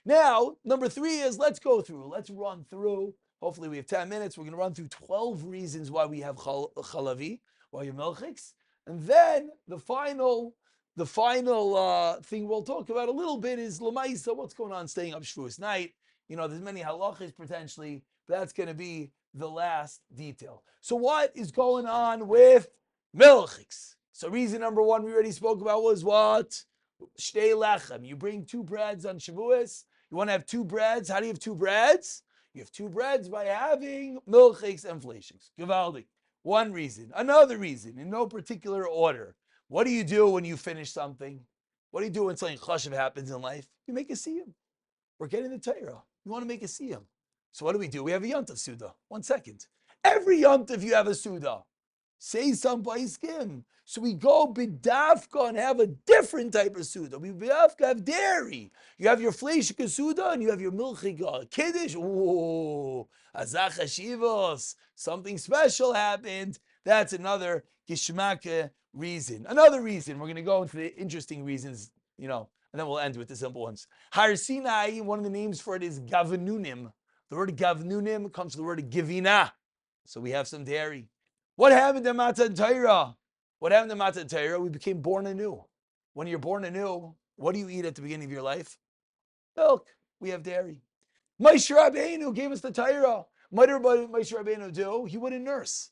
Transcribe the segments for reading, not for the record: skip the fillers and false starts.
Now, number 3 is let's run through. Hopefully, we have 10 minutes. We're going to run through 12 reasons why we have chalavi, why you're milchiks. And then the final thing we'll talk about a little bit is Lamaisa, what's going on staying up Shavuos night. There's many halachas potentially, but that's going to be the last detail. So what is going on with milchiks? So reason number 1 we already spoke about was what? Shtei lechem. You bring 2 breads on Shavuos. You want to have 2 breads. How do you have 2 breads? You have 2 breads by having milchiks and fleishiks. Givaldik. One reason. Another reason, in no particular order. What do you do when you finish something? What do you do when something chashuv happens in life? You make a siyum. We're getting the Torah. You want to make a siyum. So what do? We have a yontav suda. 1 second. Every yontav you have a suda. Say some paiskim. So we go bidafka and have a different type of suda. We bidafka have dairy. You have your fleishika suda and you have your milchika kiddush. Ooh, azach hashivos. Something special happened. That's another gishmaka reason. Another reason. We're going to go into the interesting reasons, and then we'll end with the simple ones. Har Sinai, one of the names for it is gavnunim. The word gavnunim comes from the word givina. So we have some dairy. What happened to Matan Torah? What happened to Matan Torah? We became born anew. When you're born anew, what do you eat at the beginning of your life? Milk. We have dairy. Moshe Rabbeinu gave us the Torah. What did Moshe Rabbeinu do? He wouldn't nurse.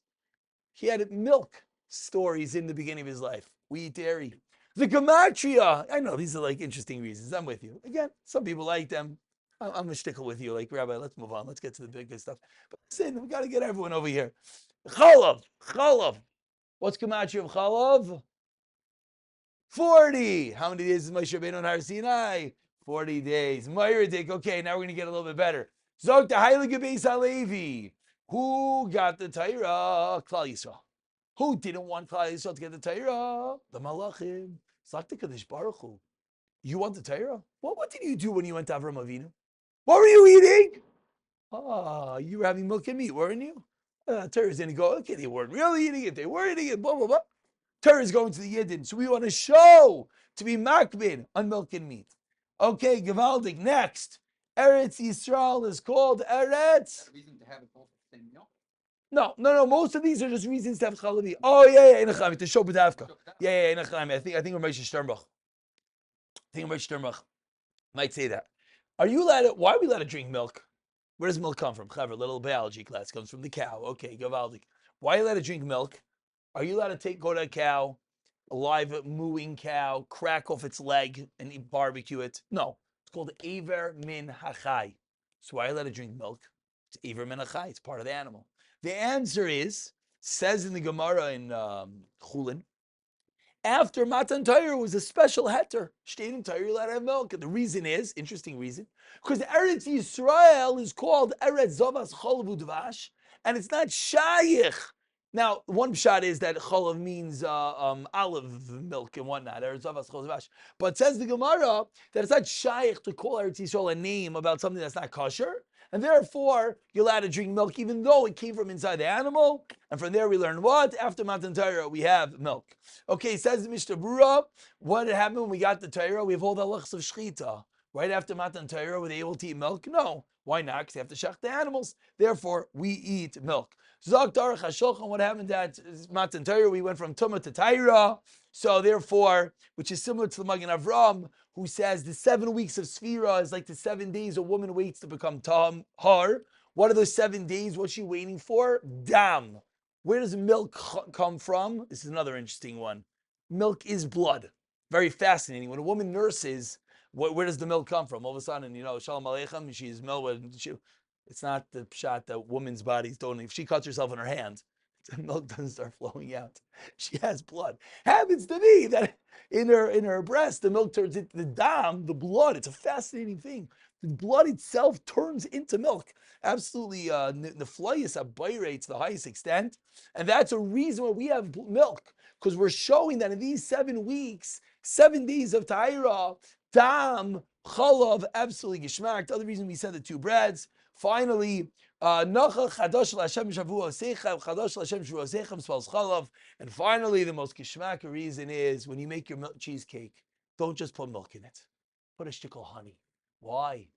He had milk stories in the beginning of his life. We eat dairy. The Gematria. I know these are like interesting reasons. I'm with you. Again, some people like them. I'm a shtickle with you. Like, Rabbi, let's move on. Let's get to the big stuff. But listen, we got to get everyone over here. Chalav. What's Gematria of Chalav? 40. How many days is Moshe Rabbeinu on Har Sinai? 40 days. Meiradik. Okay, now we're going to get a little bit better. Zog the Heilige Beis Halevi. Who got the Torah? Klal Yisrael. Who didn't want Klal Yisrael to get the Torah? The Malachim. Zog the Kadosh Baruch Hu. You want the Torah? What did you do when you went to Avram Avinu? What were you eating? You were having milk and meat, weren't you? Torah's going to go, okay, they weren't really eating it. They were eating it, blah, blah, blah. Torah's going to the Yidden. So we want to show to be makbid on milk and meat. Okay, Gavaldik, next. Eretz Yisrael is called Eretz. A reason to have it both at the same meal? No. Most of these are just reasons to have chalavi. Oh, yeah, Inachami, to show B'davka. Yeah, Inachami. I think Ramesh Sternbach might say that. Why are we allowed to drink milk? Where does milk come from? Clever, little biology class. Comes from the cow. Okay, Gavaldik. Why are you allowed to drink milk? Are you allowed to go to a cow, a live mooing cow, crack off its leg and barbecue it? No. It's called Aver Min Hachai. So why are you allowed to drink milk? It's Aver Min Hachai. It's part of the animal. The answer says in the Gemara in Chulin, after Matan Torah was a special heter. Shtein Torah, you're allowed to have milk. And the reason is, interesting reason, because Eretz Yisrael is called Eretz Zavas Cholav Udvash, and it's not Shayich. Now, one shot is that Cholav means olive milk and whatnot, Eretz Zavas Cholav Udvash. But says the Gemara that it's not Shayich to call Eretz Yisrael a name about something that's not kosher. And therefore, you're allowed to drink milk even though it came from inside the animal. And from there we learn what? After Matan Torah, we have milk. Okay, says the Mishnah Berurah, what happened when we got the Torah? We have all the halachas of shechita. Right after Matan Torah, were they able to eat milk? No. Why not? Because they have to shech the animals. Therefore, we eat milk. Zog Tarach HaShulchan, what happened at Matan Torah? We went from Tumah to Torah. So therefore, which is similar to the Magen Avram, who says the 7 weeks of Sfira is like the 7 days a woman waits to become Har. What are those 7 days? What's she waiting for? Dam. Where does milk come from? This is another interesting one. Milk is blood. Very fascinating. When a woman nurses, where does the milk come from? All of a sudden, Shalom Aleichem, she's milk. It's not the shot that women's bodies don't. If she cuts herself in her hand, the milk doesn't start flowing out. She has blood. Happens to be that in her breast, the milk turns into the dam, the blood. It's a fascinating thing. The blood itself turns into milk. Absolutely, neflayis abayre to the highest extent. And that's a reason why we have milk. Because we're showing that in these 7 weeks, 7 days of Ta'ira, dam, chalav, absolutely geshmak. The other reason we said the 2 breads. Finally, Nachal Chadash L'Hashem Shavuosechem, Chadash L'Hashem Shavuosechem spells chalav. And finally, the most geshmak reason is when you make your milk cheesecake, don't just put milk in it. Put a shtickle honey. Why?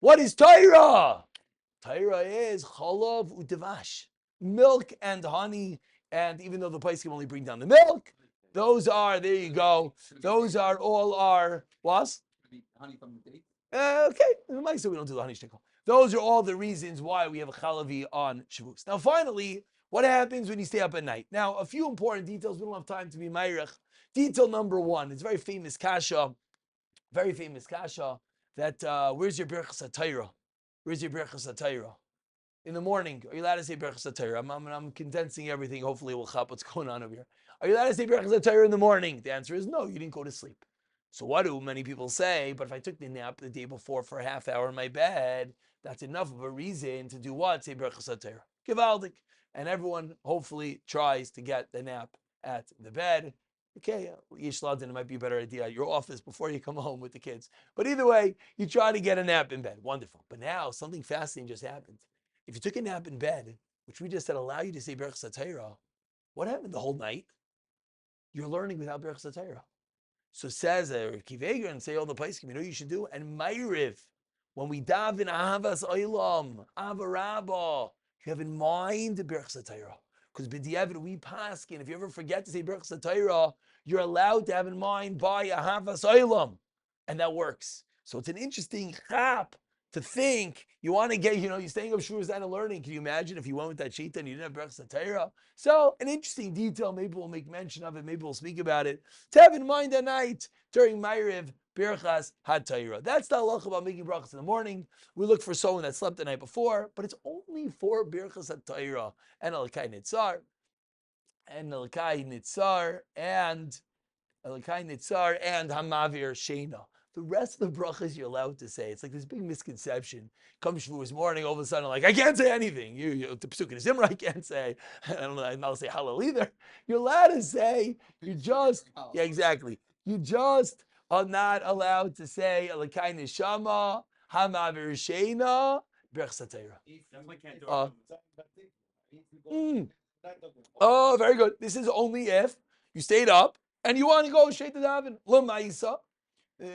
What is Torah? Torah is chalav u'devash, milk and honey. And even though the place can only bring down the milk, those are, there you go. Those are all our, what? Honey from the date. Okay, we don't do the honey shtickle. Those are all the reasons why we have a chalavi on Shavuos. Now, finally, what happens when you stay up at night? Now, a few important details. We don't have time to be ma'irech. Detail number one, it's very famous kasha, that where's your Birchas HaTorah? Where's your Birchas HaTorah? In the morning, are you allowed to say Birchas HaTorah? I'm condensing everything. Hopefully, we'll chop what's going on over here. Are you allowed to say Birchas HaTorah in the morning? The answer is no, you didn't go to sleep. So what do many people say? But if I took the nap the day before for a half hour in my bed, that's enough of a reason to do what? Say Birchas HaTorah. Givaldik. And everyone hopefully tries to get the nap at the bed. Okay, Yishladin, it might be a better idea at your office before you come home with the kids. But either way, you try to get a nap in bed. Wonderful. But now something fascinating just happened. If you took a nap in bed, which we just said allow you to say Birchas HaTorah, what happened the whole night? You're learning without Birchas HaTorah. So says Kiveger and say all the place, you know you should do. And Ma'ariv, when we daven Ahavas Olam, Avarabah, you have in mind Birchas HaTorah. Because b'diavad we paskin, if you ever forget to say Birchas HaTorah, you're allowed to have in mind by Ahavas Olam. And that works. So it's an interesting chap to think you want to get, you're staying up Shavuos night and learning. Can you imagine if you went with that shita and you didn't have Birchas HaTorah? So an interesting detail, maybe we'll make mention of it, maybe we'll speak about it. To have in mind at night during Ma'ariv, Birchas HaTorah. That's the halacha about making brachas in the morning. We look for someone that slept the night before, but it's only for Birchas HaTorah and Elikai Nitzar, and Hamavir Shena. The rest of the brachas you're allowed to say. It's like this big misconception. Come Shavuos morning, all of a sudden, like, I can't say anything. The Pesukah in Zimra, I can't say. I don't know, I'm not say Hallel either. You're allowed to say, yeah, exactly. You just are not allowed to say, Elikai Neshama, Hamavir Shena, Birchas HaTorah. Oh, very good. This is only if you stayed up and you want to go straight to daven. L'maisa.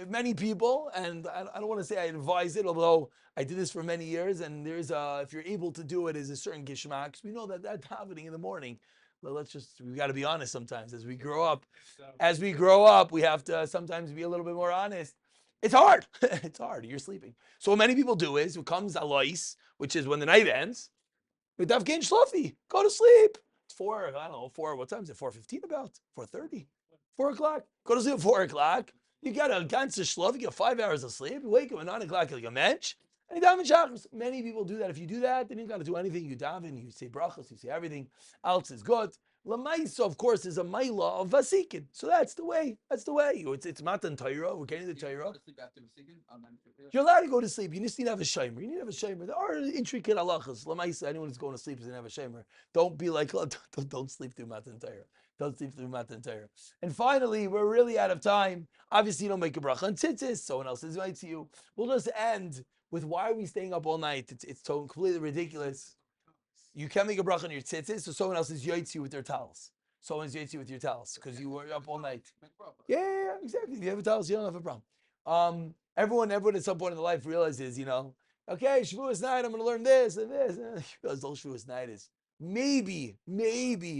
Many people, and I don't want to say I advise it, although I did this for many years, and there's if you're able to do it, is a certain gishmak, because we know that davening in the morning. Well, we got to be honest sometimes. As we grow up, we have to sometimes be a little bit more honest. It's hard. It's hard. You're sleeping. So what many people do is, it comes alois, which is when the night ends. With Davgin Shlofi, go to sleep. It's 4, I don't know, 4, what time is it? 4:15 about? 4:30? 4 o'clock. Go to sleep at 4 o'clock. You got a ganze shlof, you get 5 hours of sleep. You wake up at 9 o'clock like a mensch. And you daven shachris. Many people do that. If you do that, then you got to do anything. You daven, you say brachas, you say everything. Else is good. Lamaisa, of course, is a maila of vasikin. So that's the way. It's matan Torah. We're getting the Torah. You're allowed to go to sleep. You just need to have a shomer. You need to have a shomer. There are intricate halachas. Lamaisa, anyone who's going to sleep doesn't have a shomer. Don't be like, don't sleep through matan Torah. Don't sleep through matan Torah. And finally, we're really out of time. Obviously, you don't make a bracha on tzitzis. Someone else is right to you. We'll just end with why are we staying up all night? It's so completely ridiculous. You can make a bracha on your tzitzis, so someone else is yaitzi with their towels. Someone's yaitzi with your towels because you were up all night. Yeah, exactly. If you have a towel, you don't have a problem. Everyone at some point in their life realizes, okay, Shavuos night, I'm going to learn this and this. You realize all Shavuos night is maybe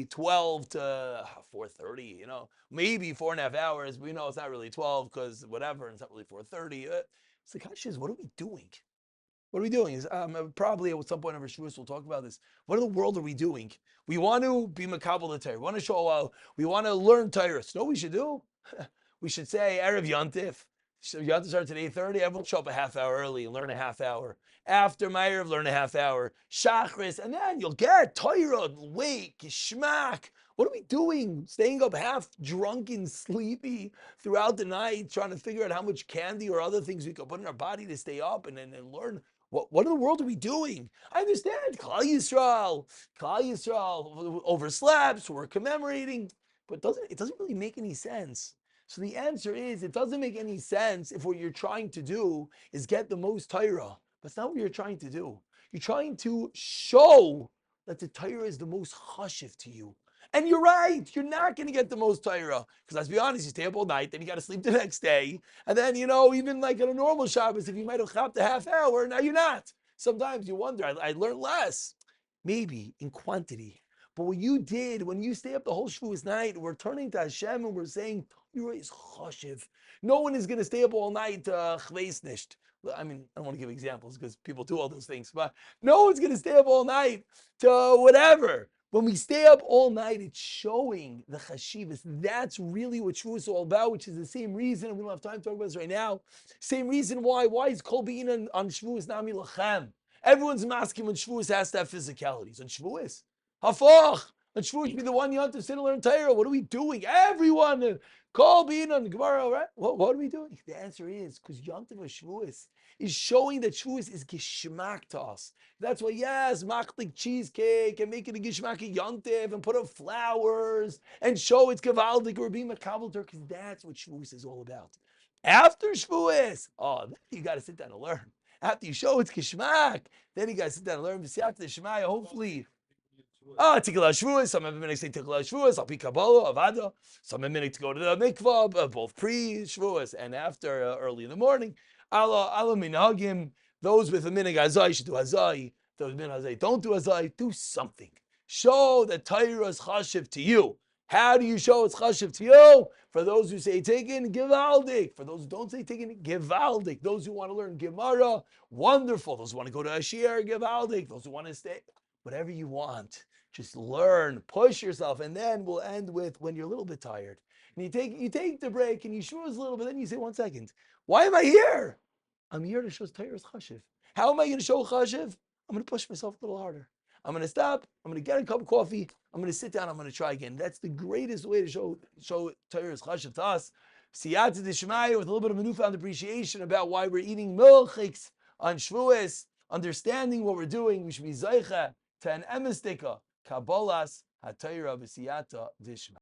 12 to 4:30, maybe 4.5 hours. We know it's not really 12 because whatever, and it's not really 4:30. It's like, what are we doing? What are we doing? Probably at some point over Shavuos we'll talk about this. What in the world are we doing? We want to be makabel the Torah. We want to show we want to learn Torah. So what we should do? We should say Erev Yontif. So Yontif starts at 8:30. Everyone show up a half hour early and learn a half hour. After Ma'ariv, learn a half hour. Shachris, and then you'll get Torah, wake, shmak. What are we doing? Staying up half drunken, sleepy throughout the night, trying to figure out how much candy or other things we can put in our body to stay up and learn. What in the world are we doing? I understand. Klal Yisrael overslept, so we're commemorating, but it doesn't really make any sense. So the answer is, it doesn't make any sense if what you're trying to do is get the most Torah. That's not what you're trying to do. You're trying to show that the Torah is the most chashiv to you. And you're right, you're not going to get the most Torah. Because let's be honest, you stay up all night, then you got to sleep the next day. And then, even like on a normal Shabbos, if you might have chopped a half hour, now you're not. Sometimes you wonder, I learned less. Maybe in quantity. But what you did when you stay up the whole Shavuos night, we're turning to Hashem and we're saying, Torah is choshev. No one is going to stay up all night chveis nisht. I mean, I don't want to give examples because people do all those things, but no one's going to stay up all night to whatever. When we stay up all night, it's showing the chashivas. That's really what Shavuos is all about, which is the same reason, and we don't have time to talk about this right now, same reason why is Kol Bein on Shavuos Nami Lachem? Everyone's masking when Shavuos has to have physicalities. On Shavuos, Hafach. On Shavuos, be the one you have to sit and learn Torah. What are we doing? Everyone, Kol Bein on Gemara, right? What are we doing? The answer is because Yom Tov Shavuos is showing that Shavuos is geshmak to us. That's why, yes, machlik cheesecake and make it a geshmak Yom Tov and put up flowers and show it's gavaldik or being makabel because that's what Shavuos is all about. After Shavuos, then you got to sit down and learn. After you show it's kishmak, then you guys sit down and learn B'siyat Shemaya, hopefully. Tikkulah Shavuos, some have a minute say Tikkulah Shavuos, I'll be Kabbalah, Avada. Some have a minute to go to the mikvah, both pre-Shavuos and after, early in the morning. Allah minhagim, those with a minhag hazai should do hazai. Those with minhag hazai don't do hazai, do something. Show that Torah is chashiv to you. How do you show it's chashiv to you? For those who say taken, givaldik. For those who don't say taken, givaldik. Those who want to learn Gemara, wonderful. Those who want to go to Ashir, givaldik. Those who want to stay, whatever you want. Just learn, push yourself, and then we'll end with when you're a little bit tired. And you take the break and you shuz a little bit, then you say, 1 second, why am I here? I'm here to show Torah's chashiv. How am I going to show chashiv? I'm going to push myself a little harder. I'm going to stop. I'm going to get a cup of coffee. I'm going to sit down. I'm going to try again. That's the greatest way to show Torah's chashiv to us. Siyata d'shmaya with a little bit of a newfound appreciation about why we're eating milchiks on Shavuos, understanding what we're doing. We should be zaycha to an emes Kabbalas HaTorah B'siyata d'shmaya.